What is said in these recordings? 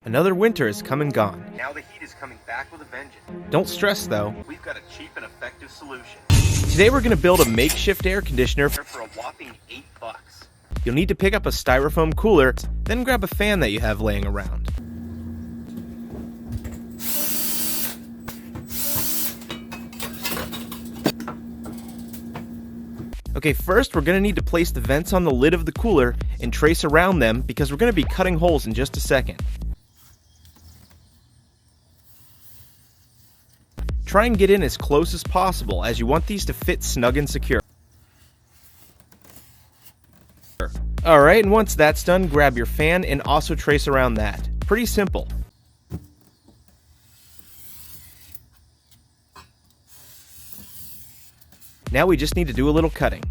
Another winter has come and gone. Now the heat is coming back with a vengeance. Don't stress though. We've got a cheap and effective solution. Today we're going to build a makeshift air conditioner. For a whopping $8. You'll need to pick up a styrofoam cooler, then grab a fan that you have laying around. Okay, first we're going to need to place the vents on the lid of the cooler and trace around them because we're going to be cutting holes in just a second. Try and get in as close as possible as you want these to fit snug and secure. Alright, and once that's done, grab your fan and also trace around that. Pretty simple. Now we just need to do a little cutting.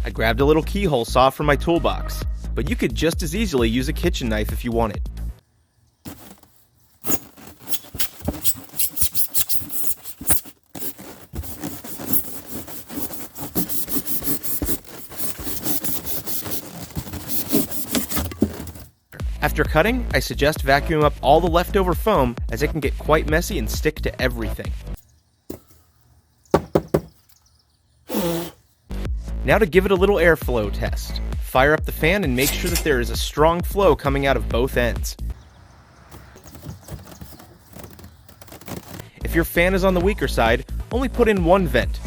I grabbed a little keyhole saw from my toolbox, but you could just as easily use a kitchen knife if you wanted. After cutting, I suggest vacuuming up all the leftover foam as it can get quite messy and stick to everything. Now to give it a little airflow test. Fire up the fan and make sure that there is a strong flow coming out of both ends. If your fan is on the weaker side, only put in one vent,